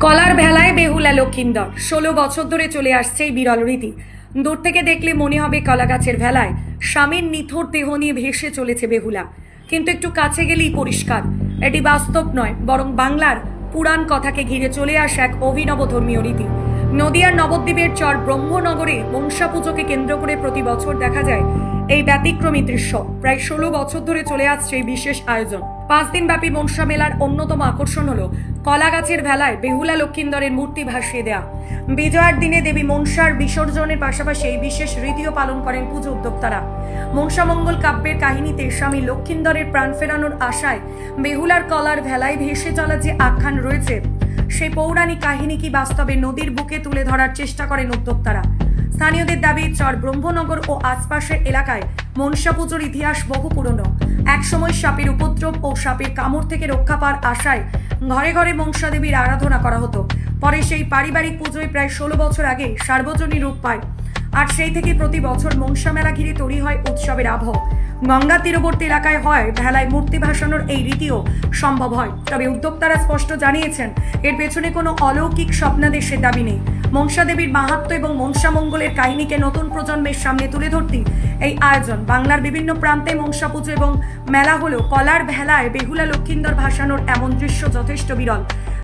কলার ভেলায় বেহুলা লক্ষিন্দর 16 বছর ধরে চলে আসছে এই বিরল রীতি। দূর থেকে দেখলে মনে হবে কলা গাছের ভেলায় স্বামীর নিথর দেহ নিয়ে ভেসে চলেছে বেহুলা, কিন্তু একটু কাছে গেলেই পরিষ্কার এটি বাস্তব নয়, বরং বাংলার পুরাণ কথাকে ঘিরে চলে আসে এক অভিনব ধর্মীয় রীতি। নদিয়ার নবদ্বীপের চর ব্রহ্মনগরে মনসা পুজোকে কেন্দ্র করে প্রতি বছর দেখা যায় এই ব্যতিক্রমী দৃশ্য। প্রায় 16 বছর ধরে চলে আসছে এই বিশেষ আয়োজন। 5 দিন ব্যাপী মনসা মেলার অন্যতম আকর্ষণ হলো কলা গাছের ভেলায় বেহুলা লক্ষিন্দরের মূর্তি ভাসিয়ে দেয়া। বিজয়ার দিনে দেবী মনসার বিসর্জনের পাশাপাশি এই বিশেষ রীতিও পালন করেন পুজো উদ্যোক্তারা। মনসা মঙ্গল কাব্যের কাহিনীতে স্বামী লক্ষিন্দরের প্রাণ ফেরানোর আশায় বেহুলার কলার ভেলায় ভেসে চলা যে আখ্যান রয়েছে, সেই পৌরাণিক কাহিনী কি বাস্তবে নদীর বুকে তুলে ধরার চেষ্টা করেন উদ্যোক্তারা। স্থানীয়দের দাবি, চর ব্রহ্মনগর ও আশপাশের এলাকায় মনসা পুজোর ইতিহাস বহু পুরনো। একসময় সাপের উপদ্রব ও সাপের কামড় থেকে রক্ষা পাওয়ার আশায় ঘরে ঘরে মনসা দেবীর আরাধনা করা হতো। পরে সেই পারিবারিক পুজোয় প্রায় 16 বছর আগে সার্বজনীন রূপ পায়, আর সেই থেকে প্রতি বছর মনসা মেলা ঘিরে তৈরি হয় উৎসবের আবহ। গঙ্গা তীরবর্তী এলাকায় হয় ভেলায় মূর্তি ভাসানোর এই রীতিও সম্ভব হয়। তবে উদ্যোক্তারা স্পষ্ট জানিয়েছেন, এর পেছনে কোনো অলৌকিক স্বপ্নাদেশের দাবি নেই। মনসা দেবীর মাহাত্ম্য এবং মনসা মঙ্গলের কাহিনীকে নতুন প্রজন্মের সামনে তুলে ধরতে এই আয়োজন। বাংলার বিভিন্ন প্রান্তে মনসা পুজো এবং মেলা হলেও কলার ভেলায় বেহুলা লক্ষিন্দর ভাসানোর এমন দৃশ্য যথেষ্ট বিরল।